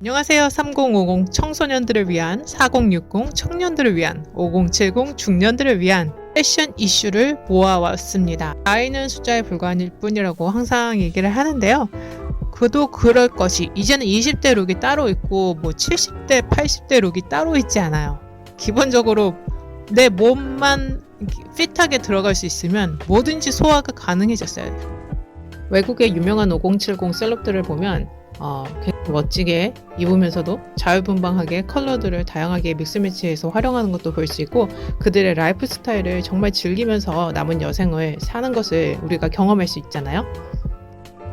안녕하세요. 3050 청소년들을 위한, 4060 청년들을 위한, 5070 중년들을 위한 패션 이슈를 모아왔습니다. 나이는 숫자에 불과한 뿐이라고 항상 얘기를 하는데요. 그도 그럴 것이 이제는 20대 룩이 따로 있고 70대, 80대 룩이 따로 있지 않아요. 기본적으로 내 몸만 핏하게 들어갈 수 있으면 뭐든지 소화가 가능해졌어요. 외국의 유명한 5070 셀럽들을 보면 굉장히 멋지게 입으면서도 자유분방하게 컬러들을 다양하게 믹스매치해서 활용하는 것도 볼 수 있고, 그들의 라이프 스타일을 정말 즐기면서 남은 여생을 사는 것을 우리가 경험할 수 있잖아요.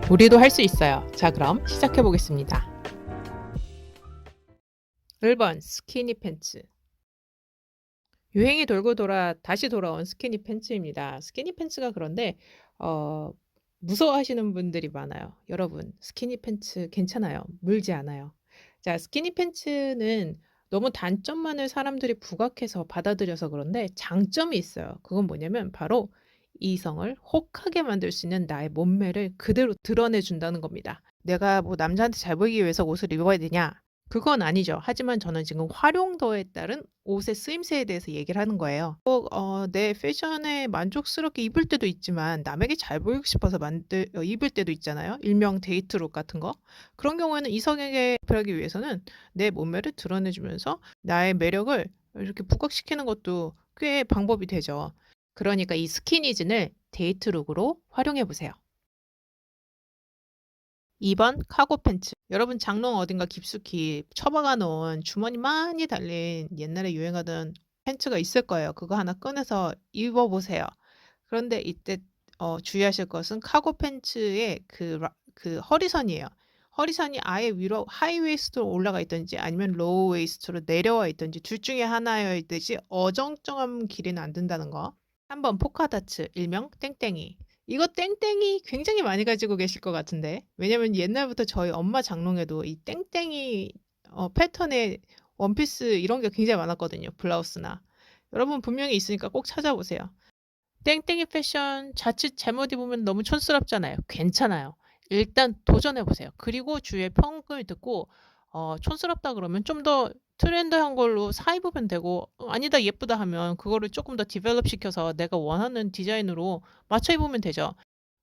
우리도 할 수 있어요. 자, 그럼 시작해 보겠습니다. 1번 스키니 팬츠. 유행이 돌고 돌아 다시 돌아온 스키니 팬츠입니다. 스키니 팬츠가 그런데 무서워하시는 분들이 많아요. 여러분, 스키니 팬츠 괜찮아요. 물지 않아요. 자, 스키니 팬츠는 너무 단점만을 사람들이 부각해서 받아들여서 그런데 장점이 있어요. 그건 뭐냐면 바로 이성을 혹하게 만들 수 있는 나의 몸매를 그대로 드러내준다는 겁니다. 내가 뭐 남자한테 잘 보이기 위해서 옷을 입어야 되냐? 그건 아니죠. 하지만 저는 지금 활용도에 따른 옷의 쓰임새에 대해서 얘기를 하는 거예요. 내 패션에 만족스럽게 입을 때도 있지만 남에게 잘 보이고 싶어서 입을 때도 있잖아요. 일명 데이트룩 같은 거. 그런 경우에는 이성에게 어필하기 위해서는 내 몸매를 드러내주면서 나의 매력을 이렇게 부각시키는 것도 꽤 방법이 되죠. 그러니까 이 스키니진을 데이트룩으로 활용해 보세요. 2번 카고 팬츠. 여러분, 장롱 어딘가 깊숙이 처박아 놓은 주머니 많이 달린 옛날에 유행하던 팬츠가 있을 거예요. 그거 하나 꺼내서 입어 보세요. 그런데 이때 주의하실 것은 카고 팬츠의 그 허리선이에요. 허리선이 아예 위로 하이 웨이스트로 올라가 있든지 아니면 로우 웨이스트로 내려와 있든지 둘 중에 하나여야되지 어정쩡한 길이는 안 된다는 거. 3번 포카다츠, 일명 땡땡이. 이거 땡땡이 굉장히 많이 가지고 계실 것 같은데. 왜냐면 옛날부터 저희 엄마 장롱에도 이 땡땡이 패턴의 원피스 이런 게 굉장히 많았거든요. 블라우스나. 여러분 분명히 있으니까 꼭 찾아보세요. 땡땡이 패션 자칫 잘못 입으면 너무 촌스럽잖아요. 괜찮아요. 일단 도전해보세요. 그리고 주위의 평을 듣고 촌스럽다 그러면 좀 더 트렌드한 걸로 사 입으면 되고, 아니다 예쁘다 하면 그거를 조금 더 디벨롭 시켜서 내가 원하는 디자인으로 맞춰 입으면 되죠.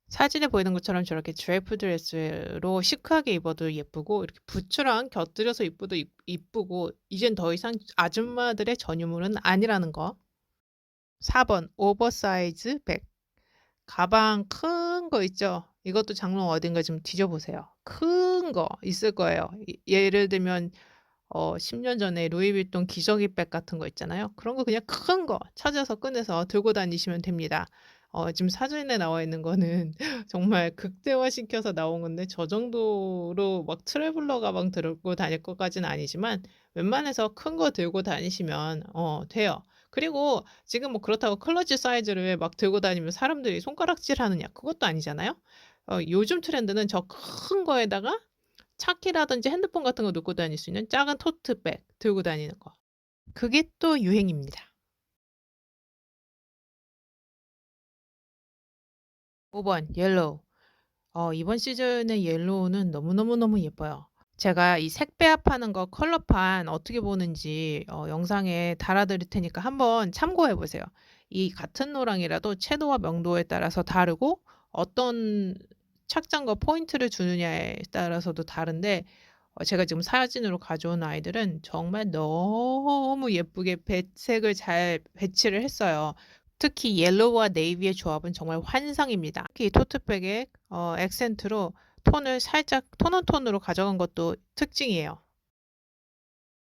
사진에 보이는 것처럼 저렇게 드레이프 드레스로 시크하게 입어도 예쁘고, 이렇게 부츠랑 곁들여서 입어도 이쁘고, 이젠 더 이상 아줌마들의 전유물은 아니라는 거. 4번 오버사이즈 백. 가방 큰 거 있죠? 이것도 장롱 어딘가 좀 뒤져보세요. 큰 거 있을 거예요. 예를 들면 10년 전에 루이비통 기저귀백 같은 거 있잖아요. 그런 거 그냥 큰 거 찾아서 꺼내서 들고 다니시면 됩니다. 지금 사진에 나와 있는 거는 정말 극대화시켜서 나온 건데, 저 정도로 막 트래블러 가방 들고 다닐 것까지는 아니지만 웬만해서 큰 거 들고 다니시면 돼요. 그리고 지금 뭐 그렇다고 클러치 사이즈를 막 들고 다니면 사람들이 손가락질 하느냐? 그것도 아니잖아요. 요즘 트렌드는 저 큰 거에다가 차키라든지 핸드폰 같은 거 넣고 다닐 수 있는 작은 토트백 들고 다니는 거. 그게 또 유행입니다. 5번 옐로우. 이번 시즌의 옐로우는 너무너무너무 예뻐요. 제가 이 색배합하는 거 컬러판 어떻게 보는지 영상에 달아드릴 테니까 한번 참고해 보세요. 이 같은 노랑이라도 채도와 명도에 따라서 다르고, 어떤 착장과 포인트를 주느냐에 따라서도 다른데, 제가 지금 사진으로 가져온 아이들은 정말 너무 예쁘게 색을 잘 배치를 했어요. 특히 옐로우와 네이비의 조합은 정말 환상입니다. 특히 토트백의 액센트로 톤을 살짝 톤온톤으로 가져간 것도 특징이에요.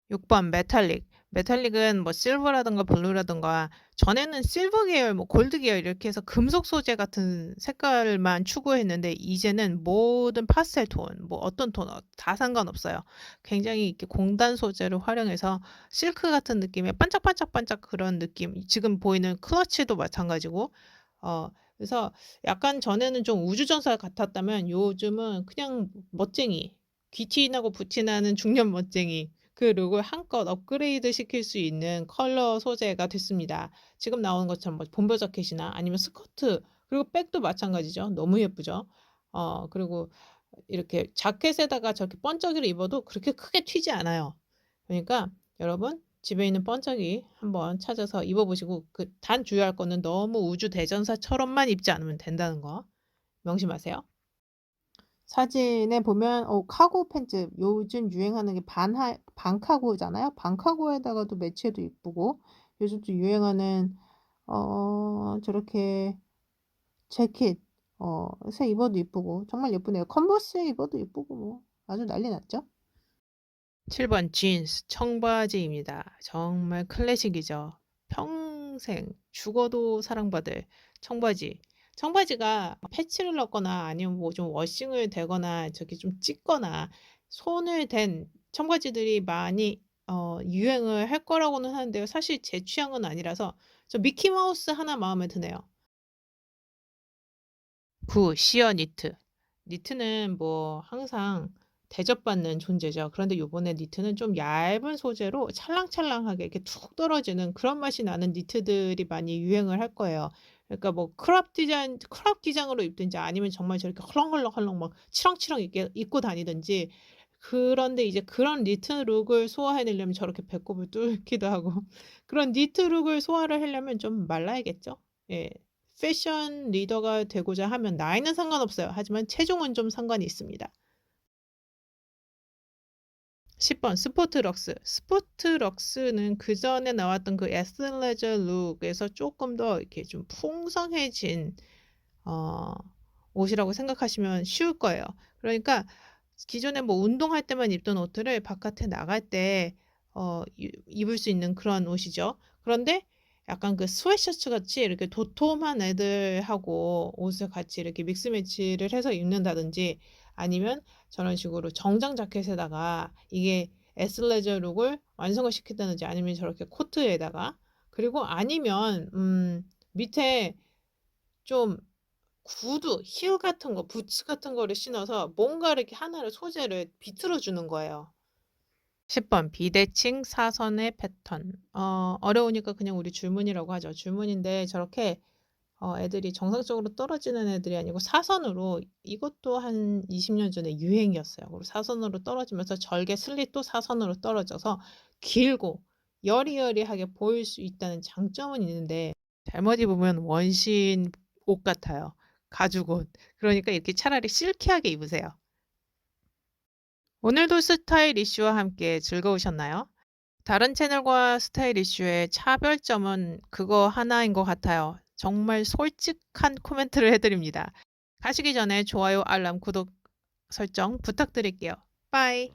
6번 메탈릭. 메탈릭은 뭐 실버라든가 블루라든가, 전에는 실버 계열, 뭐 골드 계열 이렇게 해서 금속 소재 같은 색깔만 추구했는데, 이제는 모든 파스텔 톤, 뭐 어떤 톤 다 상관없어요. 굉장히 이렇게 공단 소재를 활용해서 실크 같은 느낌의 반짝반짝반짝 그런 느낌. 지금 보이는 클러치도 마찬가지고. 그래서 약간 전에는 좀 우주전사 같았다면 요즘은 그냥 멋쟁이, 귀티나고 부티나는 중년 멋쟁이, 그 룩을 한껏 업그레이드 시킬 수 있는 컬러 소재가 됐습니다. 지금 나오는 것처럼 뭐 bomber 자켓이나 아니면 스커트, 그리고 백도 마찬가지죠. 너무 예쁘죠. 그리고 이렇게 자켓에다가 저렇게 번쩍이를 입어도 그렇게 크게 튀지 않아요. 그러니까 여러분 집에 있는 번쩍이 한번 찾아서 입어 보시고 단 주의할 거는 너무 우주 대전사처럼만 입지 않으면 된다는 거 명심하세요. 사진에 보면 카고 팬츠 요즘 유행하는 게 반카고잖아요. 반카고에다가도 매치해도 이쁘고 요즘 또 유행하는 저렇게 재킷 새 입어도 이쁘고 정말 예쁘네요. 컨버스에 입어도 이쁘고 뭐 아주 난리 났죠. 7번 진스 청바지입니다. 정말 클래식이죠. 평생 죽어도 사랑받을 청바지. 청바지가 패치를 넣거나 아니면 뭐 좀 워싱을 되거나 저기 좀 찢거나 손을 댄 청바지들이 많이 유행을 할 거라고는 하는데요. 사실 제 취향은 아니라서 저 미키 마우스 하나 마음에 드네요. 9. 시어 니트. 니트는 뭐 항상 대접받는 존재죠. 그런데 요번에 니트는 좀 얇은 소재로 찰랑찰랑하게 이렇게 툭 떨어지는 그런 맛이 나는 니트들이 많이 유행을 할 거예요. 그러니까 뭐 크롭 기장으로 입든지 아니면 정말 저렇게 헐렁헐렁헐렁 막 치렁치렁 입고 다니든지 그런데 이제 그런 니트 룩을 소화해내려면 저렇게 배꼽을 뚫기도 하고 그런 니트 룩을 소화를 하려면 좀 말라야겠죠. 예. 패션 리더가 되고자 하면 나이는 상관없어요. 하지만 체중은 좀 상관이 있습니다. 10번 스포트럭스. 스포트럭스는 그전에 나왔던 그 애슬레저 룩에서 조금 더 이렇게 좀 풍성해진 어 옷이라고 생각하시면 쉬울 거예요. 그러니까 기존에 뭐 운동할 때만 입던 옷들을 바깥에 나갈 때 입을 수 있는 그런 옷이죠. 그런데 약간 그 스웨셔츠 같이 이렇게 도톰한 애들하고 옷을 같이 이렇게 믹스 매치를 해서 입는다든지 아니면 저런 식으로 정장 자켓에다가 이게 애슬레저 룩을 완성을 시킨다든지 아니면 저렇게 코트에다가 그리고 아니면 밑에 좀 구두, 힐 같은 거, 부츠 같은 거를 신어서 뭔가 이렇게 하나를 소재를 비틀어 주는 거예요. 10번 비대칭 사선의 패턴. 어려우니까 그냥 우리 줄무늬라고 하죠. 줄무늬인데 저렇게 애들이 정상적으로 떨어지는 애들이 아니고 사선으로 이것도 한 20년 전에 유행이었어요. 그리고 사선으로 떨어지면서 절개 슬릿도 사선으로 떨어져서 길고 여리여리하게 보일 수 있다는 장점은 있는데 잘못 입으면 원신 옷 같아요. 가죽 옷. 그러니까 이렇게 차라리 실키하게 입으세요. 오늘도 스타일 이슈와 함께 즐거우셨나요? 다른 채널과 스타일 이슈의 차별점은 그거 하나인 것 같아요. 정말 솔직한 코멘트를 해드립니다. 가시기 전에 좋아요, 알람, 구독 설정 부탁드릴게요. 빠이.